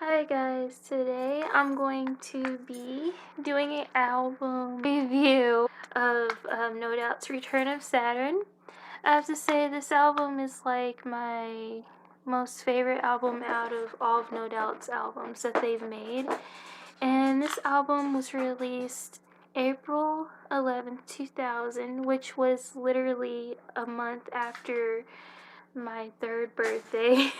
Hi guys, today I'm going to be doing an album review of No Doubt's Return of Saturn. I have to say this album is like my most favorite album out of all of No Doubt's albums that they've made. And this album was released April 11th, 2000, which was literally a month after my third birthday.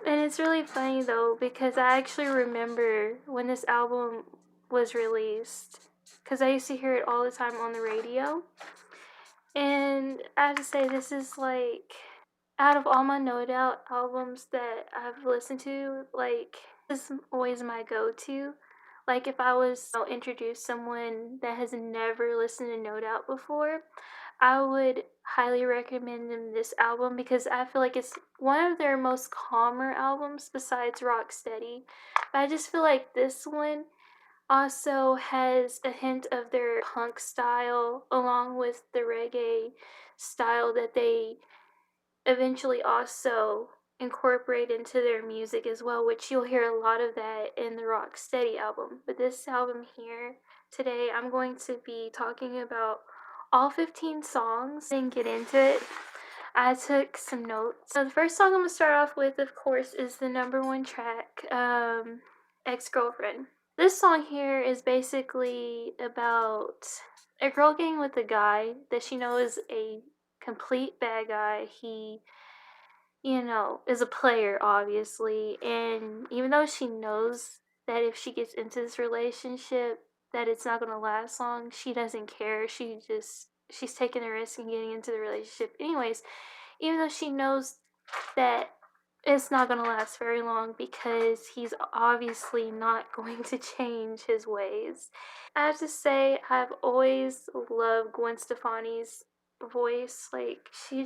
And it's really funny though because I actually remember when this album was released because I used to hear it all the time on the radio. And I have to say, this is like, out of all my No Doubt albums that I've listened to, like, this is always my go to. Like, if I was to introduce someone that has never listened to No Doubt before, I would highly recommend them this album because I feel like it's one of their most calmer albums besides Rocksteady. But I just feel like this one also has a hint of their punk style along with the reggae style that they eventually also incorporate into their music as well, which you'll hear a lot of that in the Rocksteady album. But this album here, today, I'm going to be talking about all 15 songs and get into it. I took some notes. So the first song I'm going to start off with, of course, is the number one track, Ex-Girlfriend. This song here is basically about a girl getting with a guy that she knows is a complete bad guy. He, is a player, obviously, and even though she knows that if she gets into this relationship that it's not going to last long, she doesn't care. She's taking the risk and getting into the relationship anyways, even though she knows that it's not going to last very long because he's obviously not going to change his ways. I have to say, I've always loved Gwen Stefani's voice. Like, she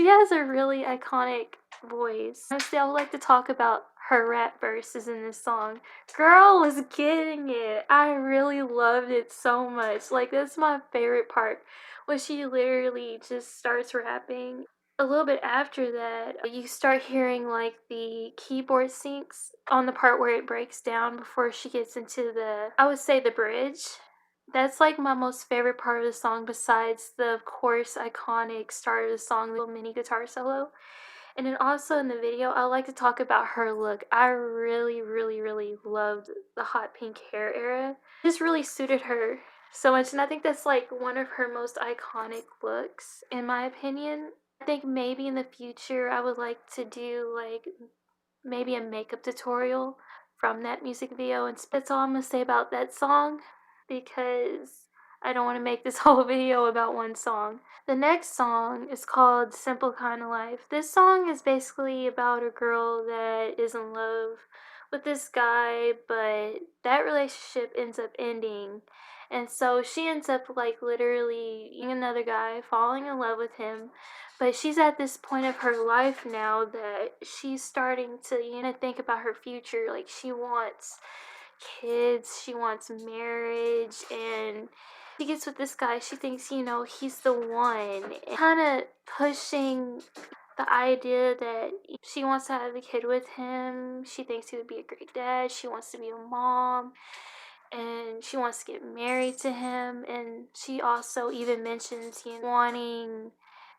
has a really iconic voice. Honestly, I would like to talk about her rap verses in this song. Girl was getting it. I really loved it so much. Like, that's my favorite part when she literally just starts rapping. A little bit after that, you start hearing like the keyboard syncs on the part where it breaks down before she gets into I would say, the bridge. That's like my most favorite part of the song, besides the, of course, iconic start of the song, the little mini guitar solo. And then also in the video, I like to talk about her look. I really, really, really loved the hot pink hair era. It just really suited her so much, and I think that's like one of her most iconic looks, in my opinion. I think maybe in the future I would like to do like maybe a makeup tutorial from that music video, and that's all I'm gonna say about that song because I don't want to make this whole video about one song. The next song is called Simple Kind of Life. This song is basically about a girl that is in love with this guy, but that relationship ends up ending. And so she ends up like literally another guy, falling in love with him. But she's at this point of her life now that she's starting to, think about her future. Like, she wants kids, she wants marriage, and she gets with this guy. She thinks, he's the one. Kind of pushing the idea that she wants to have a kid with him. She thinks he would be a great dad. She wants to be a mom, and she wants to get married to him. And she also even mentions, wanting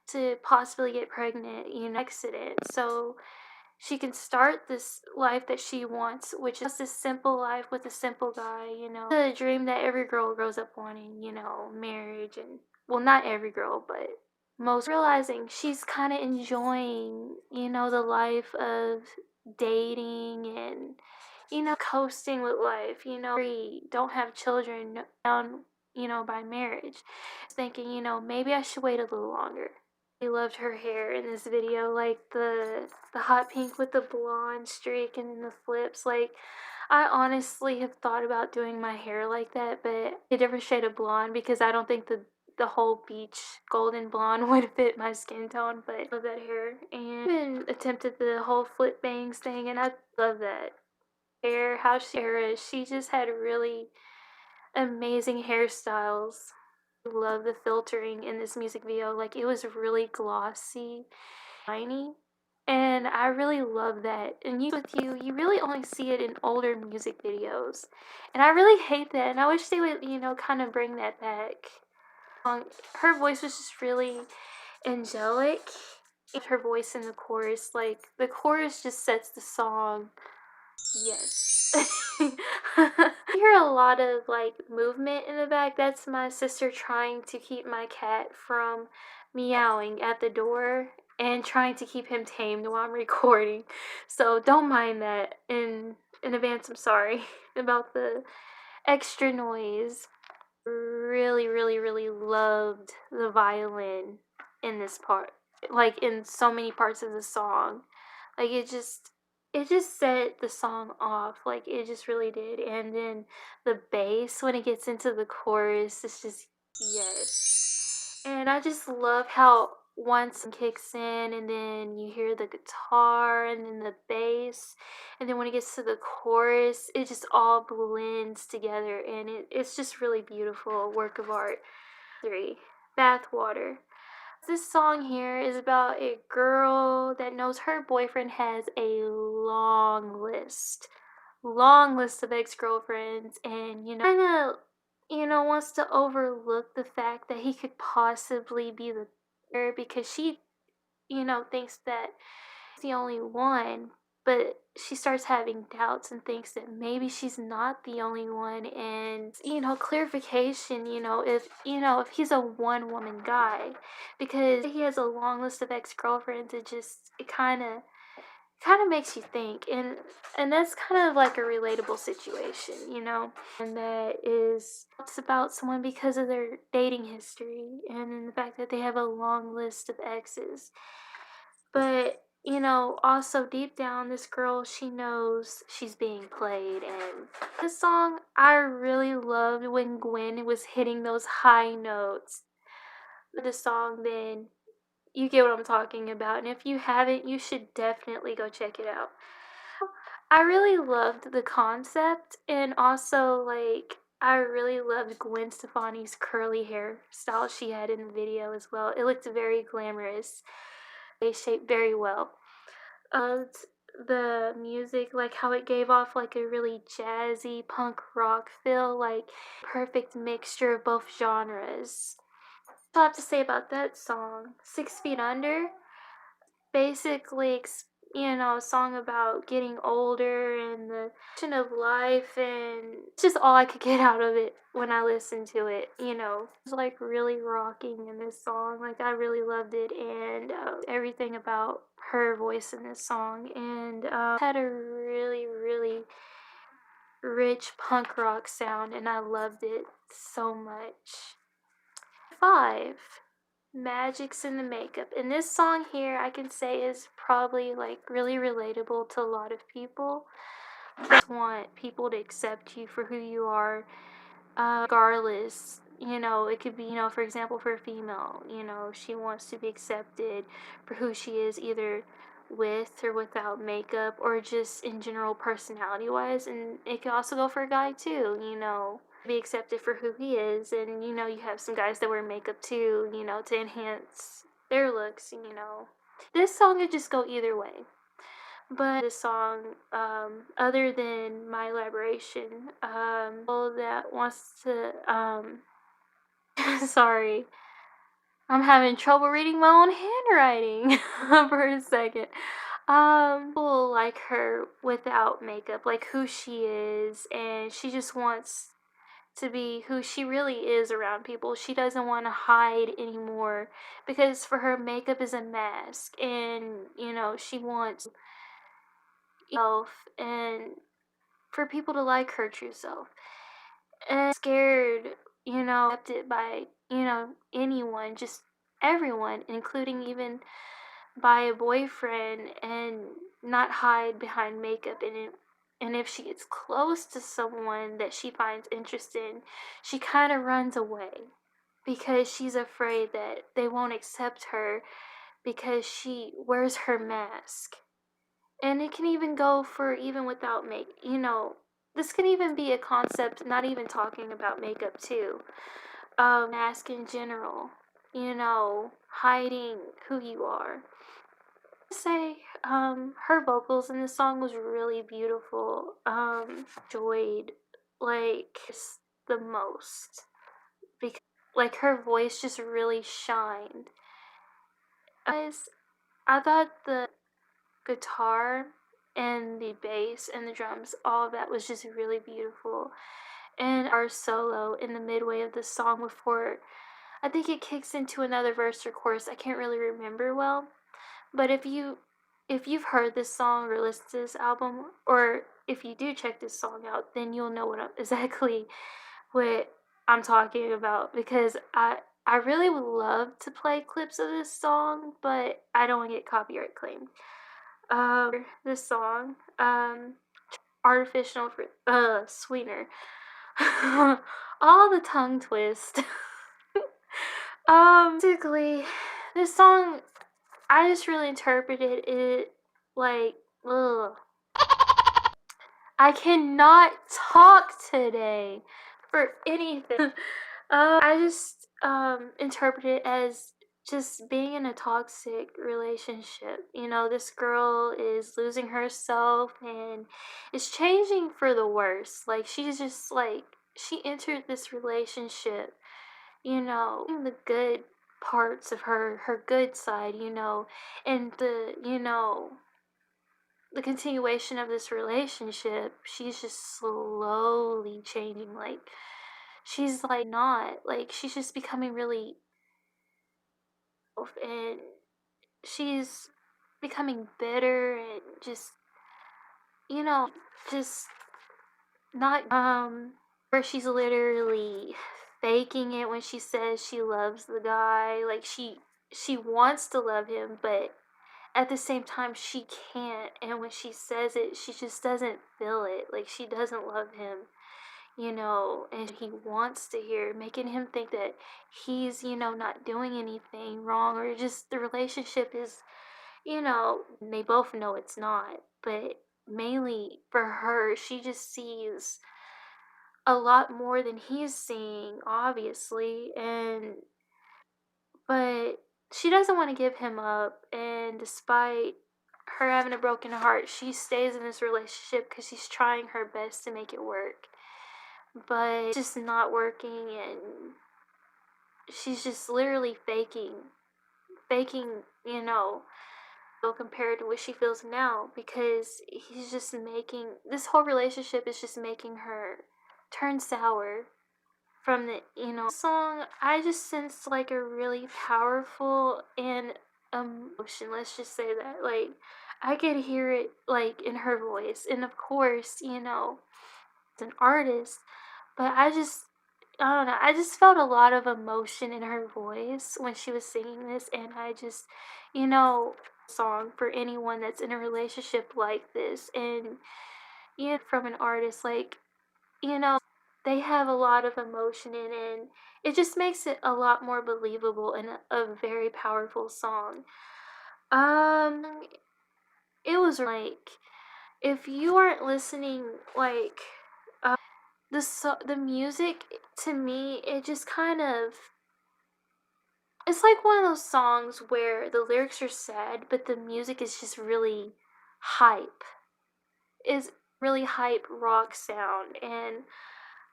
to possibly get pregnant, accident. So she can start this life that she wants, which is this simple life with a simple guy, the dream that every girl grows up wanting, marriage. And, well, not every girl, but most, realizing she's kind of enjoying, the life of dating and, coasting with life, free, don't have children, down, by marriage. Thinking, maybe I should wait a little longer. I loved her hair in this video, like the hot pink with the blonde streak and then the flips. Like, I honestly have thought about doing my hair like that, but a different shade of blonde because I don't think the whole beach golden blonde would fit my skin tone. But I love that hair, and even attempted the whole flip bangs thing, and I love that hair. How she just had really amazing hairstyles. Love the filtering in this music video. Like, it was really glossy, shiny. And I really love that. And you really only see it in older music videos. And I really hate that. And I wish they would, kind of bring that back. Her voice was just really angelic. Her voice in the chorus, like the chorus just sets the song. Yes. I hear a lot of like movement in the back. That's my sister trying to keep my cat from meowing at the door and trying to keep him tamed while I'm recording. So don't mind that. In advance, I'm sorry about the extra noise. Really, really, really loved the violin in this part. Like in so many parts of the song. Like it just set the song off. Like it just really did. And then the bass when it gets into the chorus, it's just yes. And I just love how once it kicks in and then you hear the guitar and then the bass and then when it gets to the chorus, it just all blends together and it's just really beautiful work of art. 3. Bathwater. This song here is about a girl that knows her boyfriend has a long list of ex-girlfriends and kind of wants to overlook the fact that he could possibly be the because she thinks that the only one, but she starts having doubts and thinks that maybe she's not the only one. And, clarification, if he's a one woman guy, because he has a long list of ex girlfriends, it kind of makes you think. And that's kind of like a relatable situation, And that is, it's about someone because of their dating history and the fact that they have a long list of exes. But, also deep down, this girl, she knows she's being played. And this song, I really loved when Gwen was hitting those high notes. The song, then you get what I'm talking about. And if you haven't, you should definitely go check it out. I really loved the concept, and also, like, I really loved Gwen Stefani's curly hairstyle she had in the video as well. It looked very glamorous. They shaped very well. Loved the music, like how it gave off like a really jazzy punk rock feel, like perfect mixture of both genres. What I have to say about that song, 6 Feet Under, basically, a song about getting older and the of life, and it's just all I could get out of it when I listened to it. It was like really rocking in this song. Like I really loved it, and everything about her voice in this song, and had a really, really rich punk rock sound, and I loved it so much. 5. Magic's in the makeup. And this song here, I can say, is probably like really relatable to a lot of people. I just want people to accept you for who you are, regardless. It could be, for example, for a female, she wants to be accepted for who she is, either with or without makeup, or just in general personality wise. And it can also go for a guy too, be accepted for who he is. And you have some guys that wear makeup too, to enhance their looks. This song could just go either way. But this song, other than my elaboration, that wants to, sorry, I'm having trouble reading my own handwriting for a second. People like her without makeup, like who she is, and she just wants to be who she really is around people. She doesn't want to hide anymore because for her, makeup is a mask, and she wants self and for people to like her true self. And scared, accepted by, anyone, just everyone, including even by a boyfriend, and not hide behind makeup. And if she gets close to someone that she finds interesting, she kind of runs away because she's afraid that they won't accept her because she wears her mask. And it can even go for even without this can even be a concept, not even talking about makeup too. Mask in general, hiding who you are. Say, her vocals in this song was really beautiful. Enjoyed like the most because like her voice just really shined. Guys, I thought the guitar and the bass and the drums, all of that was just really beautiful. And our solo in the midway of the song before I think it kicks into another verse or chorus. I can't really remember well, but if you've heard this song or listened to this album, or if you do check this song out, then you'll know exactly what I'm talking about because I really would love to play clips of this song, but I don't want to get copyright claimed. This song, artificial sweetener, all the tongue twist. Basically, this song I just really interpreted it like, ugh. I cannot talk today for anything. I just interpret it as just being in a toxic relationship. You know, this girl is losing herself and is changing for the worse. Like she's just like she entered this relationship, the good parts of her good side, and the continuation of this relationship, she's just slowly changing. Like, she's like not, like, she's just becoming really, and she's becoming bitter and just, just not, where she's literally faking it when she says she loves the guy. Like, she wants to love him, but at the same time she can't, and when she says it she just doesn't feel it, like she doesn't love him, and he wants to hear, making him think that he's not doing anything wrong, or just the relationship is, they both know it's not, but mainly for her she just sees a lot more than he's seeing, obviously, and but she doesn't want to give him up, and despite her having a broken heart, she stays in this relationship because she's trying her best to make it work. But it's just not working, and she's just literally faking, compared to what she feels now, because he's just making this whole relationship is just making her turn sour from the song. I just sense like a really powerful and emotion, let's just say that, like I could hear it like in her voice, and of course, it's an artist, but I don't know, I just felt a lot of emotion in her voice when she was singing this, and I just, song for anyone that's in a relationship like this, and from an artist, like, they have a lot of emotion in it, and it just makes it a lot more believable and a very powerful song. It was like if you aren't listening, like the music to me, it just kind of it's like one of those songs where the lyrics are sad, but the music is just really hype. Is really hype rock sound, and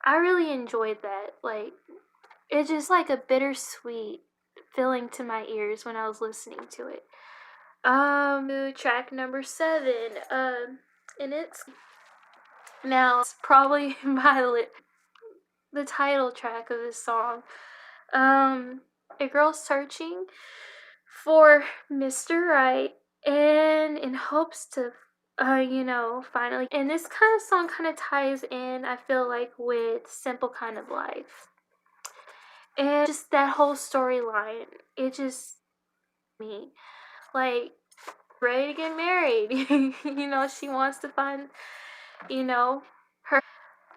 I really enjoyed that. Like it's just like a bittersweet feeling to my ears when I was listening to it. Track number 7. And it's now it's probably the title track of this song. A girl searching for Mr. Right, and in hopes to, finally. And this kind of song kind of ties in, I feel like, with Simple Kind of Life. And just that whole storyline, it just me like ready to get married. She wants to find, her,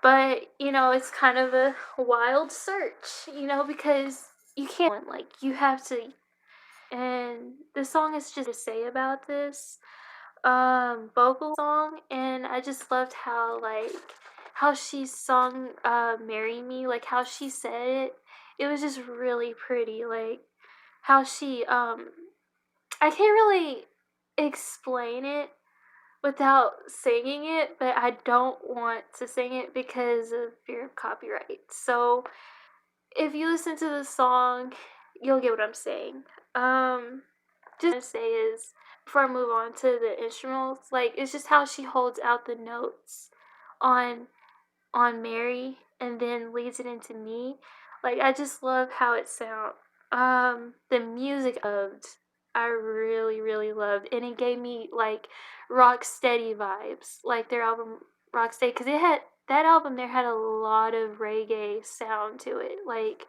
but it's kind of a wild search, because you can't, like, you have to. And the song is just to say about this vocal song, and I just loved how she sung Marry Me, like how she said it. It was just really pretty, like how she I can't really explain it without singing it, but I don't want to sing it because of fear of copyright. So if you listen to the song, you'll get what I'm saying. Just say is before I move on to the instrumentals, like it's just how she holds out the notes on Mary and then leads it into me. Like I just love how it sounds. The music loved. I really, really loved, and it gave me like rock steady vibes, like their album Rock Steady, because it had that album there had a lot of reggae sound to it. Like,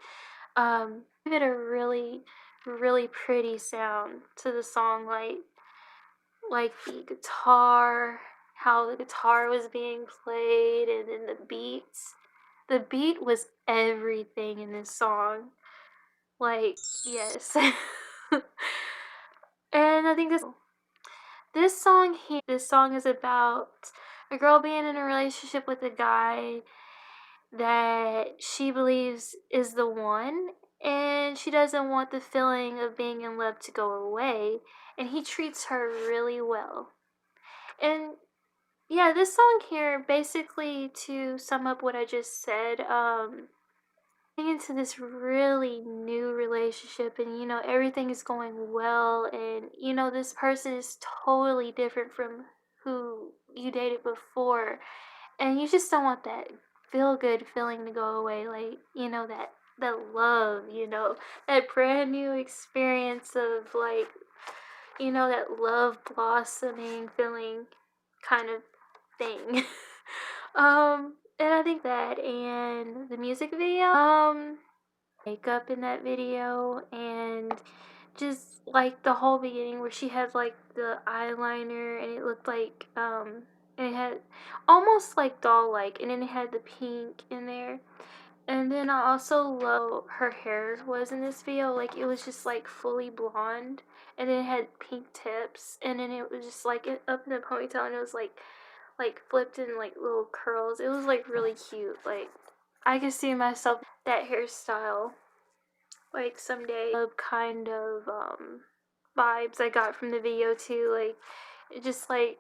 give it a really, really pretty sound to the song, like the guitar, how the guitar was being played, and then the beats. The beat was everything in this song. Like, yes. And I think this song is about a girl being in a relationship with a guy that she believes is the one, and she doesn't want the feeling of being in love to go away, and he treats her really well. And yeah, this song here, basically, to sum up what I just said, into this really new relationship, and everything is going well, and this person is totally different from who you dated before, and you just don't want that feel good feeling to go away, like that love, that brand new experience of like that love blossoming feeling kind of thing. And I think that, and the music video, makeup in that video, and just like the whole beginning where she had like the eyeliner and it looked like and it had almost like doll like, and then it had the pink in there. And then I also love her hair was in this video. Like it was just like fully blonde, and then it had pink tips, and then it was just like up in a ponytail, and it was like flipped in like little curls. It was like really cute. Like I could see myself that hairstyle like someday. Kind of vibes I got from the video too. Like it just like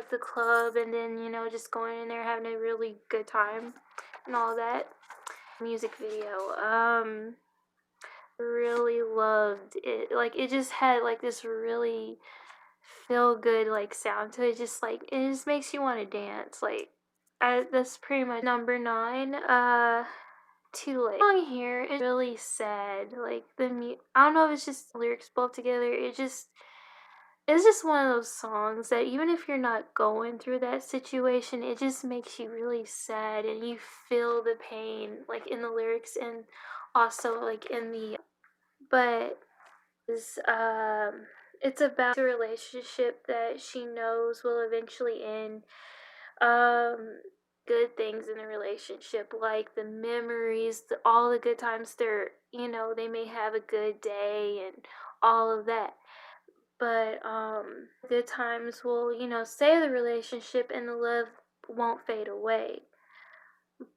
the club, and then just going in there having a really good time and all that. Music video. Really loved it. Like it just had like this really feel good like sound to it. Just like it just makes you want to dance. Like that's pretty much number 9. Too late. The song here is really sad. Like I don't know if it's just the lyrics both together. It's just one of those songs that even if you're not going through that situation, it just makes you really sad, and you feel the pain like in the lyrics, and also like in the but is it's about a relationship that she knows will eventually end. Good things in the relationship, like the memories, all the good times. They may have a good day and all of that, but good times will stay the relationship, and the love won't fade away.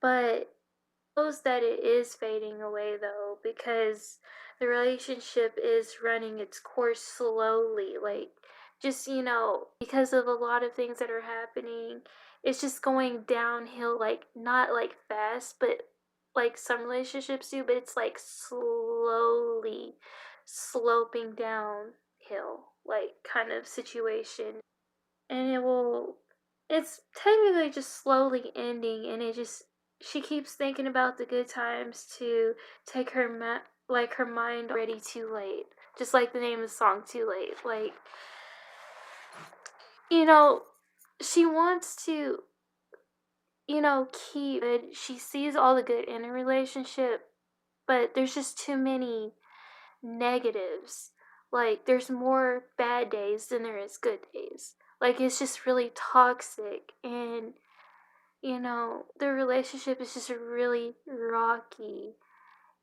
But knows that it is fading away though, because the relationship is running its course slowly, like just because of a lot of things that are happening, it's just going downhill, like not like fast, but like some relationships do, but it's like slowly sloping downhill, like kind of situation. And it's technically just slowly ending, and it just she keeps thinking about the good times to take like her mind already too late, just like the name of the song, Too Late. Like you know she wants to keep good. She sees all the good in a relationship, but there's just too many negatives. Like there's more bad days than there is good days. Like it's just really toxic, and the relationship is just really rocky,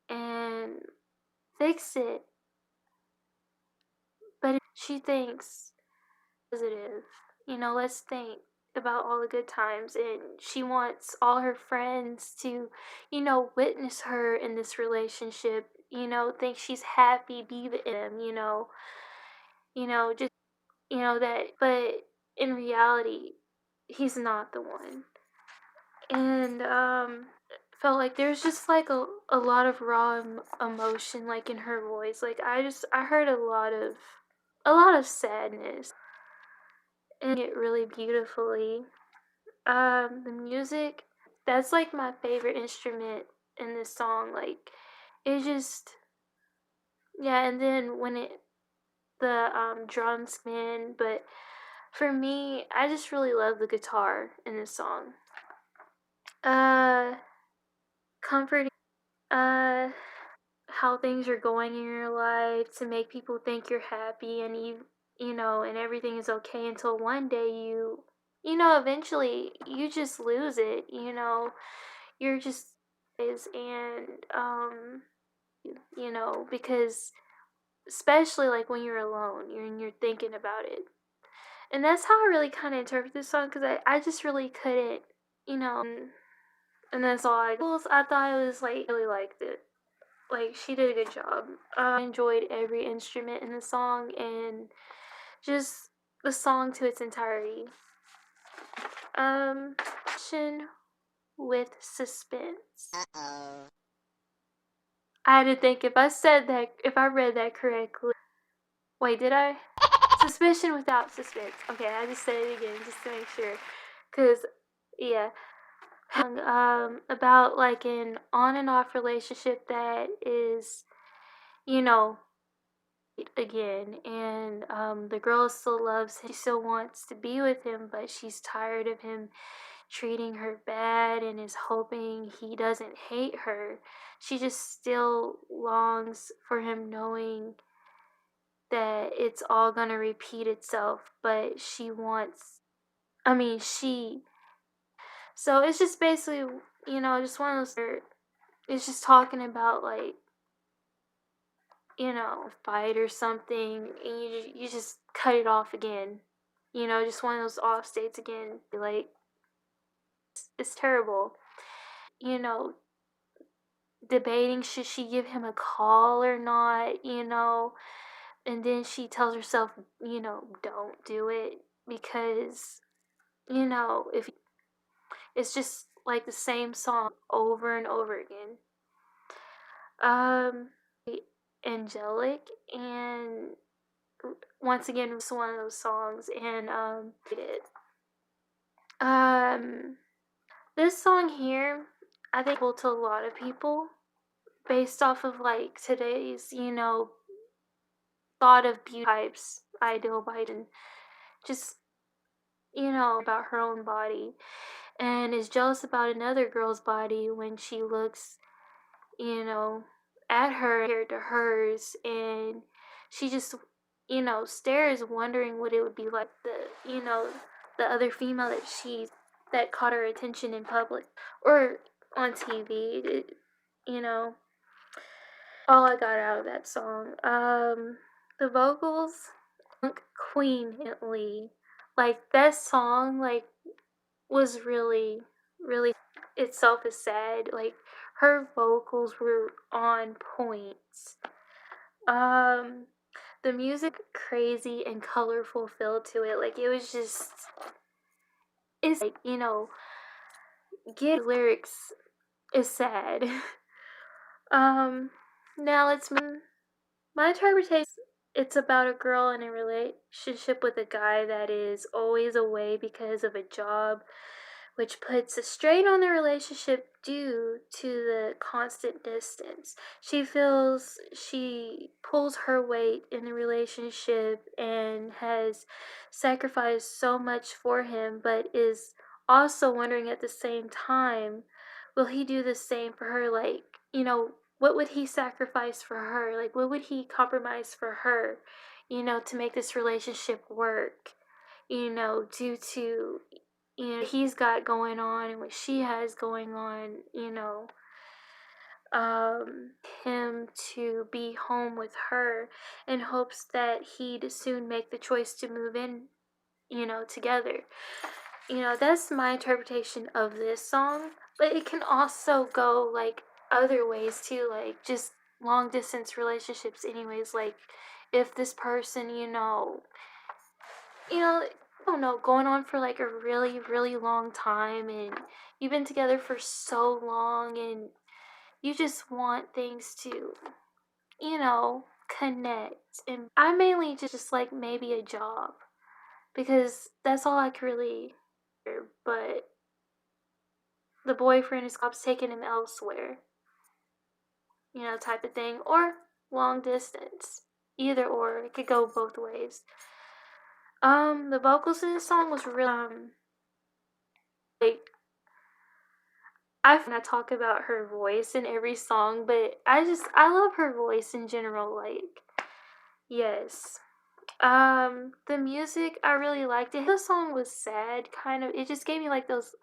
and fix it. But she thinks positive. Let's think about all the good times, and she wants all her friends to, witness her in this relationship, think she's happy, be the them, just but in reality, he's not the one. And felt like there's just like a lot of raw emotion like in her voice. Like I heard a lot of sadness and it really beautifully. The music, that's like my favorite instrument in this song. Like it just yeah, and then when it the drums come in, but for me, I just really love the guitar in this song. Uh Comforting, uh how things are going in your life to make people think you're happy and and everything is okay until one day eventually you just lose it, you're just is and because especially like when you're alone, you're thinking about it. And that's how I really kind of interpret this song because I just really couldn't, and that's all I thought it was like really liked it. Like she did a good job. I enjoyed every instrument in the song and just the song to its entirety. Action with suspense. Uh-oh. I had to think if I read that correctly. Wait, did I? Suspicion without suspense. Okay, I just said it again just to make sure. Cause yeah, about like an on and off relationship that is, you know, again, and the girl still loves him. She still wants to be with him, but she's tired of him treating her bad and is hoping he doesn't hate her. She just still longs for him, knowing that it's all gonna repeat itself, but she wants, I mean, she. So it's just basically, just one of those. It's just talking about like, fight or something, and you just cut it off again. Just one of those off states again. Like it's terrible. You know, debating should she give him a call or not. And then she tells herself, don't do it because if it's just like the same song over and over again. Angelic and once again it's one of those songs and it. um this song here I think will to a lot of people based off of like today's thought of beauty types ideal Biden just about her own body and is jealous about another girl's body when she looks you know at her compared to hers and she just stares wondering what it would be like the other female that caught her attention in public or on TV. You know, all I got out of that song. The vocals, Queen Lee, like that song, like was really, really itself is sad. Like her vocals were on point. Um, the music crazy and colorful feel to it. Like it was just it's like, get lyrics is sad. Now let's move. My interpretation it's about a girl in a relationship with a guy that is always away because of a job which puts a strain on the relationship due to the constant distance. She feels she pulls her weight in the relationship and has sacrificed so much for him, but is also wondering at the same time, will he do the same for her? Like, what would he sacrifice for her? Like, what would he compromise for her, to make this relationship work? Due to he's got going on and what she has going on, him to be home with her in hopes that he'd soon make the choice to move in, together. That's my interpretation of this song, but it can also go like other ways too, like just long distance relationships anyways, like if this person, I don't know, going on for like a really, really long time, and you've been together for so long, and you just want things to, connect. And I mainly just like maybe a job because that's all I could really, but the boyfriend is taking him elsewhere, type of thing, or long distance. Either or, it could go both ways. The vocals in the song was really like I talk about her voice in every song, but I love her voice in general. Like, yes. The music I really liked it. The song was sad, kind of. It just gave me like those.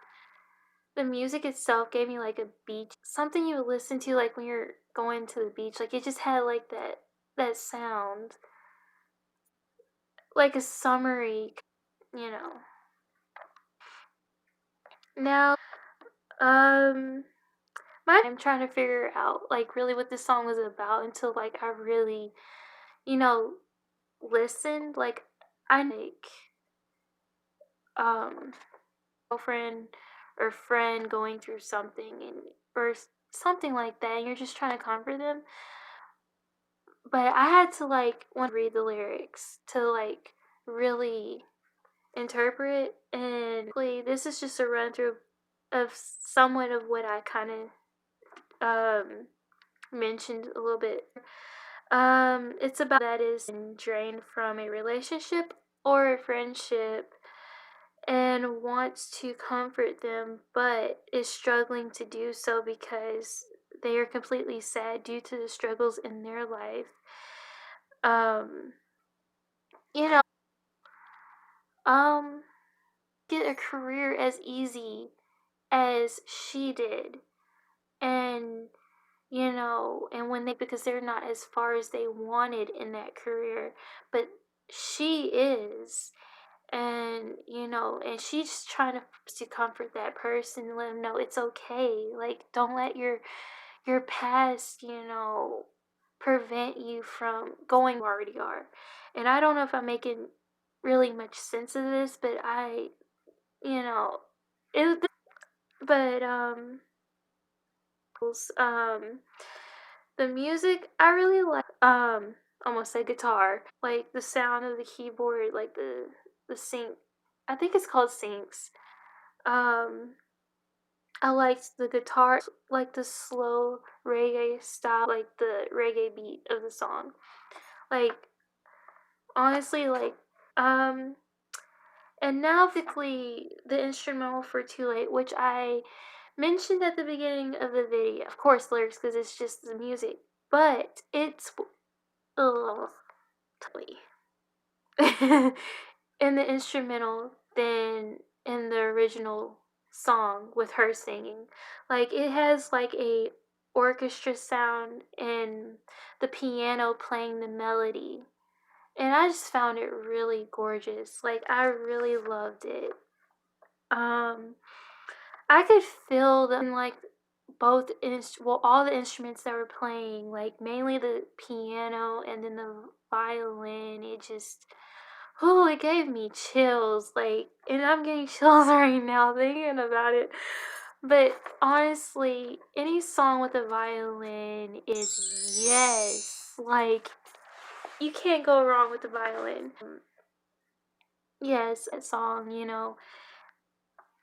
The music itself gave me like a beach, something you would listen to like when you're going to the beach. Like it just had like that sound, like a summery, you know. Now, um, I'm trying to figure out like really what this song was about until like I really, you know, listened. Like I like um girlfriend or friend going through something and something like that, and you're just trying to comfort them. But I had to like want to read the lyrics to like really interpret, and this is just a run through of somewhat of what I kind of mentioned a little bit. It's about that is drained from a relationship or a friendship and wants to comfort them, but is struggling to do so because they are completely sad due to the struggles in their life. Um, you know, um, get a career as easy as she did, and and when they because they're not as far as they wanted in that career, but she is, and she's trying to comfort that person and let them know it's okay. Like, don't let your past, prevent you from going where you already are. And I don't know if I'm making really much sense of this, but you know, it. But um, the music I really like. Almost say guitar, like the sound of the keyboard, like the sync. I think it's called syncs. Um, I liked the guitar, like the slow reggae style, like the reggae beat of the song. Like honestly, like um, and now physically the instrumental for "Too Late," which I mentioned at the beginning of the video. Of course, lyrics because it's just the music, but it's ugh, in the instrumental than in the original song with her singing. Like it has like a orchestra sound and the piano playing the melody. And I just found it really gorgeous. Like I really loved it. Um I could feel them like all the instruments that were playing, like mainly the piano and then the violin. It just oh, it gave me chills, like, and I'm getting chills right now thinking about it. But honestly, any song with a violin is yes. Like, you can't go wrong with the violin. Yes, that song,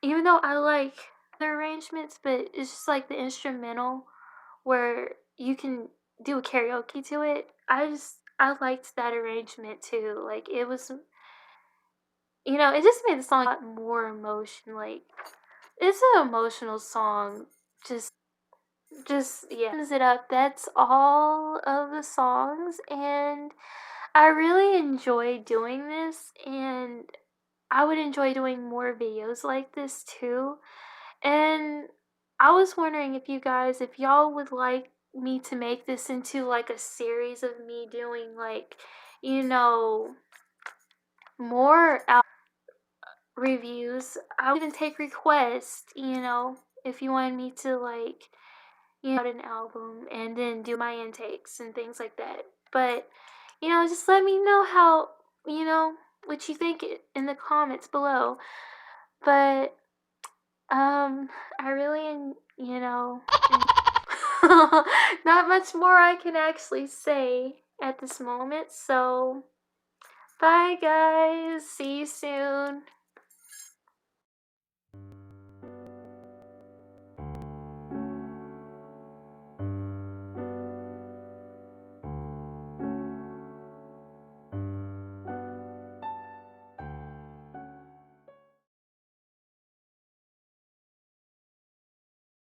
even though I like the arrangements, but it's just like the instrumental where you can do a karaoke to it. I liked that arrangement too. Like, it was it just made the song a lot more emotion. Like it's an emotional song. Just yeah, sums it up. That's all of the songs, and I really enjoy doing this, and I would enjoy doing more videos like this too. And I was wondering if y'all would like me to make this into like a series of me doing like, you know, more reviews. I would even take requests, if you wanted me to like, out an album and then do my intakes and things like that. But, just let me know how, you know, what you think in the comments below. But I really, and not much more I can actually say at this moment. So, bye guys. See you soon.